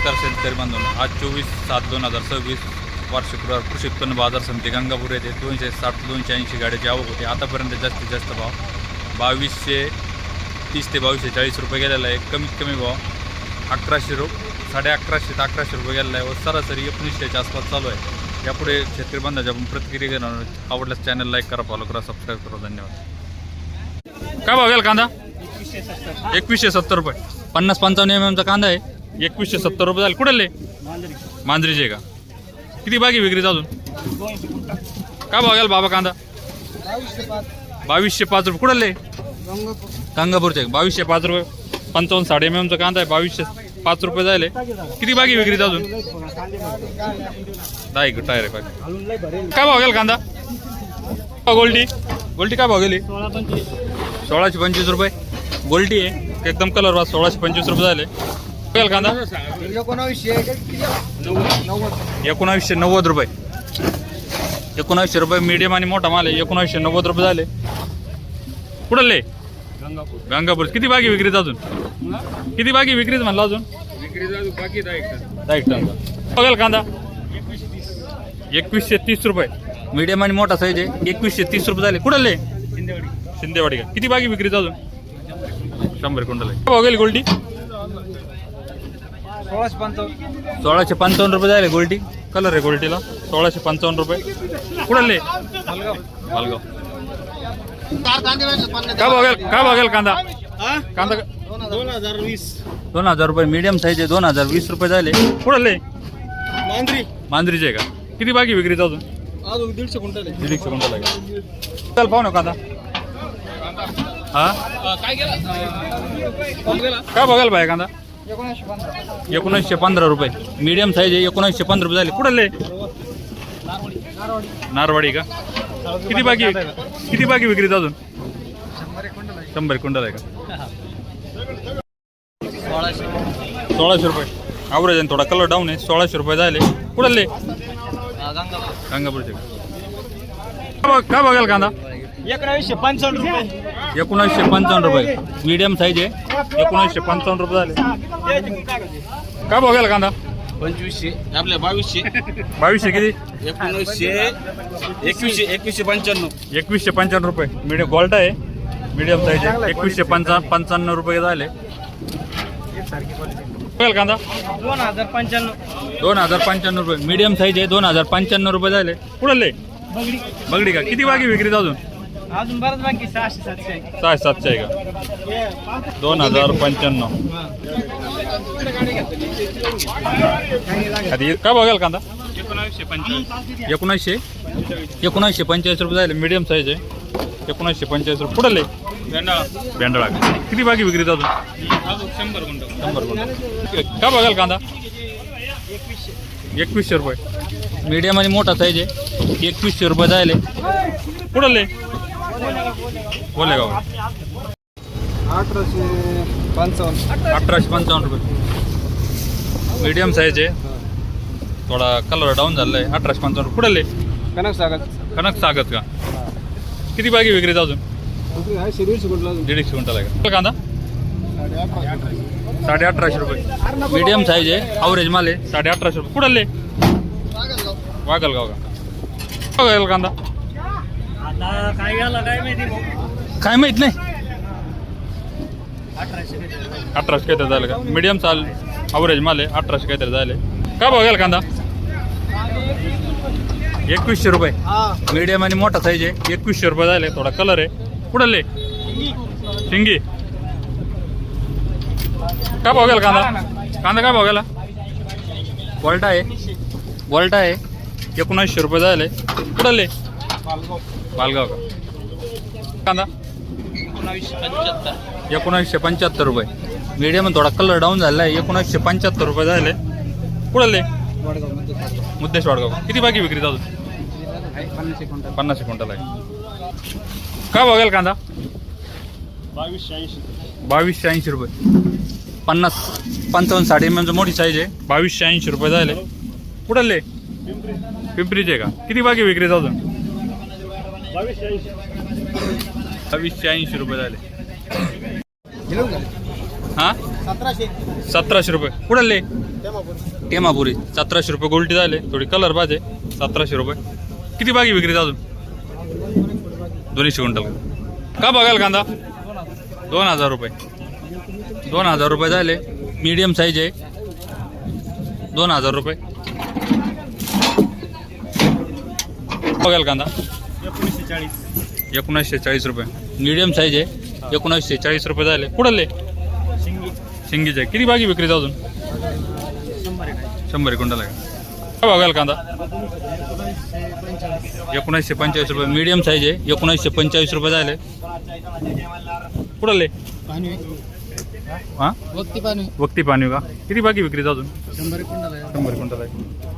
नमस्कार शेतकरी बांधवांनो, आज 24/7/2026 वार्षिक कृषी उत्पन्न बाजार समिती गंगापूर येथे 260 ते 280 गाड्याची आवक होती। आतापर्यंत जास्तीत जास्त भाव 2230 ते 2240 रुपये गेलेला आहे। कमीत कमी भाव 1100 1150 ते 1100 रुपये गेलेला आहे व सरासरी 1900च्या आसपास चालू आहे। यापुढे शेतकरी बांधवांच्या आपण प्रतिक्रिया घेणार आहोत। आवडल्यास चॅनल लाईक करा, फॉलो करा, सबस्क्राईब करा। धन्यवाद। काय भाव गेला कांदा? 2170 रुपये। 50-55 mm चा कांदा आहे। 2170 रुपये झाले। कुठले? मांजरीचे का? किती बाकी विक्री अजून? काय भाव गेला बाबा कांदा? 2205 रुपये। कुठले? गंगापूरचे 2205 रुपये। 55-60 mm चा कांदा आहे। 2205 रुपये झाले। किती बाकी विक्री अजून? 10 टायर आहे बाकी। काय भाव गेला कांदा? गोल्टी काय भाव गेली? 1625 रुपये। गोल्टी आहे एकदम कलर वाज 1625 रुपये झाले। गेला कांदा? 1990 रुपये। 1900 रुपये मीडियम आणि मोठा माल आहे। 1990 रुपये झाले। कुठले? गंगापूर। किती बाकी विक्रीत अजून? किती बाकी विक्रीत म्हणलं अजून? बाकी 10 टन। बघाल कांदा 2130 रुपये। मीडियम आणि मोठा साईज आहे। 2130 रुपये झाले। कुठले? शिंदेवाडी का? किती बाकी विक्रीत अजून? 100 क्विंटल आहे। बघेल गोल्टी 1655 रुपये झाले। गोल्टी कलर आहे गोल्टीला। 1655 रुपये। कुठले? मालगाव। काय बघेल कांदा? कांदा 2000 रुपये। मीडियम साईज आहे। 2020 रुपये झाले। कुठले? मांजरीचे का? किती बाकी विक्रीत अजून? 150 क्विंटल आहे। 150 क्विंटल आहे। चल पाहू ना कांदा। काय बघाल भाई कांदा? 1915 रुपये। मीडियम साईज आहे। 1915 रुपये झाले। कुठले? नारवाडी का? किती बाकी विक्रीत अजून? 100 क्विंटल आहे का? 1600 रुपये ॲव्हरेज आहे। थोडा कलर डाऊन आहे। 1600 रुपये झाले। कुठले? गंगापूरचे। काय बघाल कांदा? 1955 रुपये। 1955 रुपये। मीडियम साईज आहे। 1955 रुपये झाले। काय बघाल कांदा? 2500 आपल्या 2200 किती? 2155 रुपये। मीडियम गोल्ट आहे। मीडियम साईज आहे। 2155 रुपये झाले। बघाल कांदा 2055 रुपये। मीडियम साईज आहे। 2055 रुपये झाले। कुठले? बगडी का? किती बाकी विक्रीत अजून? अजून बरंच बाकी 600-700 आहे। 600-700 आहे का? 2055। काय बघाल कांदा? 1945 रुपये झाले। मीडियम साईज आहे। 1945 रुपये। कुठले? भेंडाळा। किती बाकी विक्रीत अजून? 100 क्विंटल। काय बघाल कांदा? 2100 रुपये। मीडियम आणि मोठा साईज आहे। 2100 रुपये झाले। कुठले? बोलेगाव। 1855 रुपये। मीडियम साईज आहे। थोडा कलर डाऊन झालेला आहे। 1855 रुपये। कुठले? कनक सागत का? किती बाकी विक्रीत अजून? 150 क्विंटल आहे का? कांदा 1850 रुपये। मीडियम साईज आहे। ॲव्हरेज माल आहे। 1850 रुपये। कुठले? वागलगाव का? बघायला कांदा काय माहित नाही। 1800 काहीतरी झालं का? मीडियम चाल ॲव्हरेज माल आहे। 1800 काहीतरी झाले। काय बघायला कांदा? 2100 रुपये। मीडियम आणि मोठा साईज आहे। 2100 रुपये झाले। थोडा कलर आहे। कुठले? शिंगी। काय बघायला कांदा? काय बघायला? गोल्टा आहे। 1900 रुपये झाले। कुठले? मालगाव का? कांदा 1975 रुपये। मीडियम थोडा कलर डाऊन झाला आहे। 1975 रुपये झाले। कुठले? मुद्देश वाडगाव। किती बाकी विक्रीत अजून? 50 क्विंटल आहे। काय बघाल कांदा? 2280 रुपये। 55-60 mm मोठी साईज आहे। 2280 रुपये झाले। कुठले? पिंपरीचे का? किती बाकी विक्रीत अजून? 2280 रुपये झाले। हां 1700 रुपये कुठले टेमापुरी 1700 रुपये गोल्टी झाले थोडी कलर पाहिजे 1700 रुपये किती बागी विक्री अजून 200 क्विंटल का बघाल कांदा 2000 रुपये 2000 रुपये झाले मीडियम साईज आहे 2000 रुपये बघाल कांदा 1940 रुपये मीडियम साईज आहे 1940 रुपये झाले कुठले शिंगीचे किती बागी विक्री अजून 100 क्विंटल आहे का बघाल कांदा 1945 रुपये मीडियम साईज आहे 1945 रुपये झाले कुठले हां वक्ती पाणी का किती बागी विक्री अजून 100 क्विंटल आहे